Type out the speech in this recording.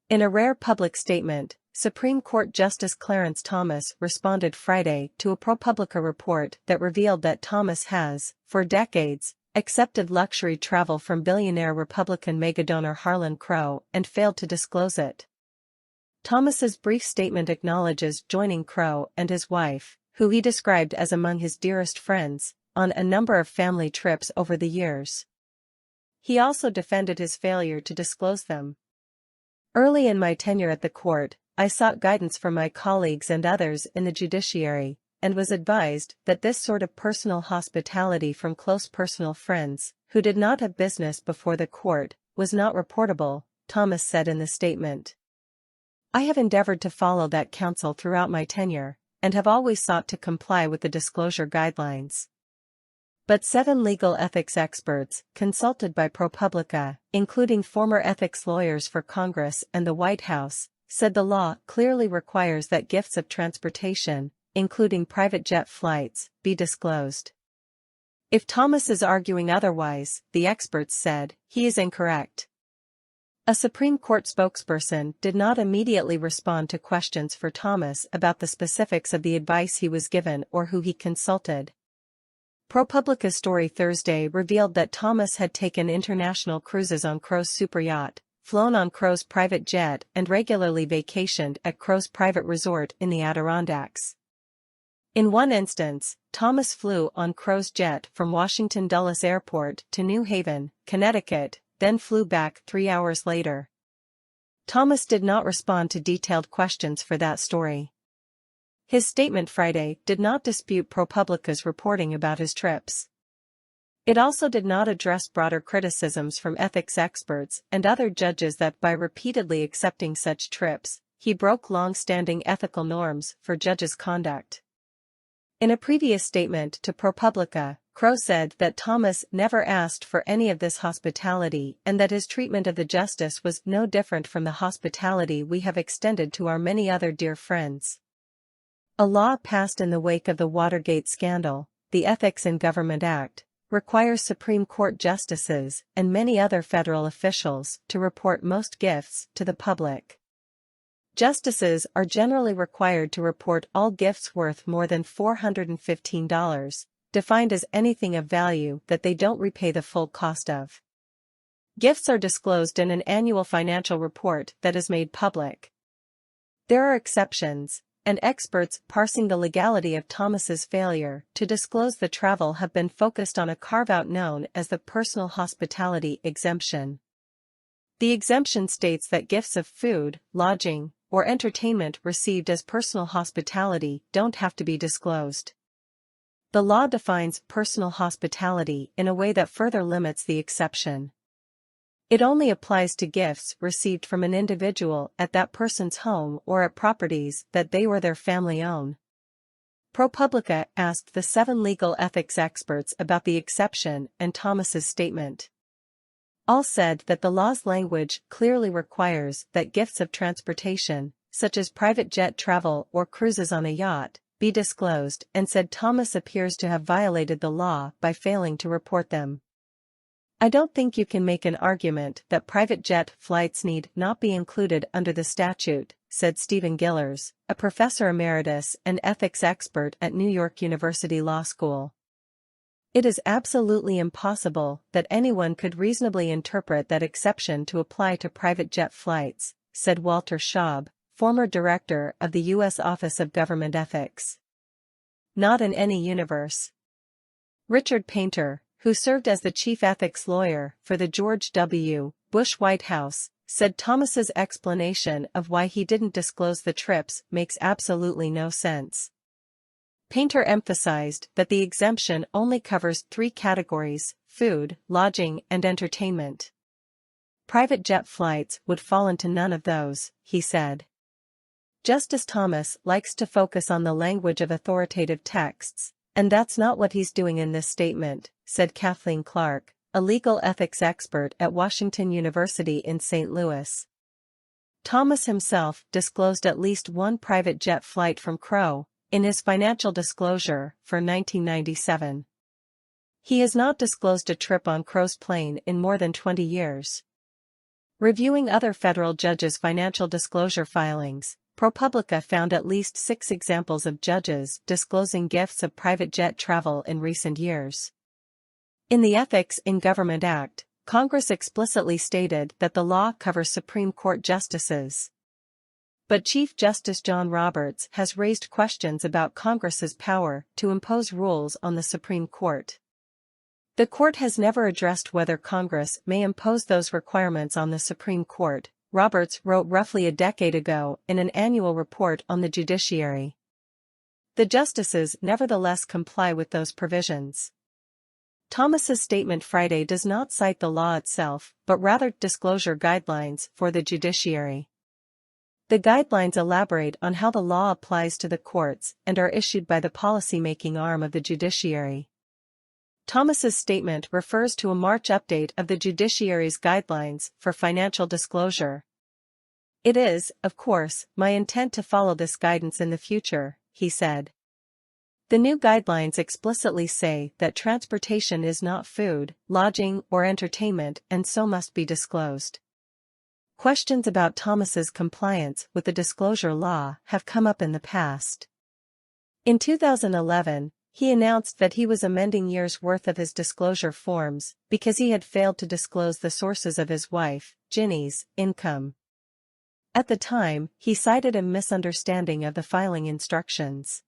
In a rare public statement, Supreme Court Justice Clarence Thomas responded Friday to a ProPublica report that revealed that Thomas has, for decades, accepted luxury travel from billionaire Republican megadonor Harlan Crow and failed to disclose it. Thomas's brief statement acknowledges joining Crow and his wife, who he described as among his dearest friends, on a number of family trips over the years. He also defended his failure to disclose them. Early in my tenure at the court, I sought guidance from my colleagues and others in the judiciary, and was advised that this sort of personal hospitality from close personal friends, who did not have business before the court, was not reportable, Thomas said in the statement. I have endeavored to follow that counsel throughout my tenure, and have always sought to comply with the disclosure guidelines. But 7 legal ethics experts, consulted by ProPublica, including former ethics lawyers for Congress and the White House, said the law clearly requires that gifts of transportation, including private jet flights, be disclosed. If Thomas is arguing otherwise, the experts said, he is incorrect. A Supreme Court spokesperson did not immediately respond to questions for Thomas about the specifics of the advice he was given or who he consulted. ProPublica's story Thursday revealed that Thomas had taken international cruises on Crow's superyacht, flown on Crow's private jet and regularly vacationed at Crow's private resort in the Adirondacks. In one instance, Thomas flew on Crow's jet from Washington Dulles Airport to New Haven, Connecticut, then flew back 3 hours later. Thomas did not respond to detailed questions for that story. His statement Friday did not dispute ProPublica's reporting about his trips. It also did not address broader criticisms from ethics experts and other judges that by repeatedly accepting such trips, he broke long-standing ethical norms for judges' conduct. In a previous statement to ProPublica, Crow said that Thomas never asked for any of this hospitality and that his treatment of the justice was no different from the hospitality we have extended to our many other dear friends. A law passed in the wake of the Watergate scandal, the Ethics in Government Act, requires Supreme Court justices and many other federal officials to report most gifts to the public. Justices are generally required to report all gifts worth more than $415, defined as anything of value that they don't repay the full cost of. Gifts are disclosed in an annual financial report that is made public. There are exceptions, and experts parsing the legality of Thomas's failure to disclose the travel have been focused on a carve-out known as the personal hospitality exemption. The exemption states that gifts of food, lodging, or entertainment received as personal hospitality don't have to be disclosed. The law defines personal hospitality in a way that further limits the exception. It only applies to gifts received from an individual at that person's home or at properties that they or their family own. ProPublica asked the 7 legal ethics experts about the exception and Thomas's statement. All said that the law's language clearly requires that gifts of transportation, such as private jet travel or cruises on a yacht, be disclosed, and said Thomas appears to have violated the law by failing to report them. I don't think you can make an argument that private jet flights need not be included under the statute, said Stephen Gillers, a professor emeritus and ethics expert at New York University Law School. It is absolutely impossible that anyone could reasonably interpret that exception to apply to private jet flights, said Walter Schaub, former director of the U.S. Office of Government Ethics. Not in any universe. Richard Painter, who served as the chief ethics lawyer for the George W. Bush White House, said Thomas's explanation of why he didn't disclose the trips makes absolutely no sense. Painter emphasized that the exemption only covers 3 categories: food, lodging, and entertainment. Private jet flights would fall into none of those, he said. Justice Thomas likes to focus on the language of authoritative texts, and that's not what he's doing in this statement, said Kathleen Clark, a legal ethics expert at Washington University in St. Louis. Thomas himself disclosed at least one private jet flight from Crow in his financial disclosure for 1997. He has not disclosed a trip on Crow's plane in more than 20 years. Reviewing other federal judges' financial disclosure filings, ProPublica found at least 6 examples of judges disclosing gifts of private jet travel in recent years. In the Ethics in Government Act, Congress explicitly stated that the law covers Supreme Court justices. But Chief Justice John Roberts has raised questions about Congress's power to impose rules on the Supreme Court. The court has never addressed whether Congress may impose those requirements on the Supreme Court, Roberts wrote roughly a decade ago in an annual report on the judiciary. The justices nevertheless comply with those provisions. Thomas's statement Friday does not cite the law itself, but rather disclosure guidelines for the judiciary. The guidelines elaborate on how the law applies to the courts and are issued by the policy-making arm of the judiciary. Thomas's statement refers to a March update of the judiciary's guidelines for financial disclosure. "It is, of course, my intent to follow this guidance in the future," he said. The new guidelines explicitly say that transportation is not food, lodging, or entertainment and so must be disclosed. Questions about Thomas's compliance with the disclosure law have come up in the past. In 2011, he announced that he was amending years' worth of his disclosure forms because he had failed to disclose the sources of his wife, Ginny's, income. At the time, he cited a misunderstanding of the filing instructions.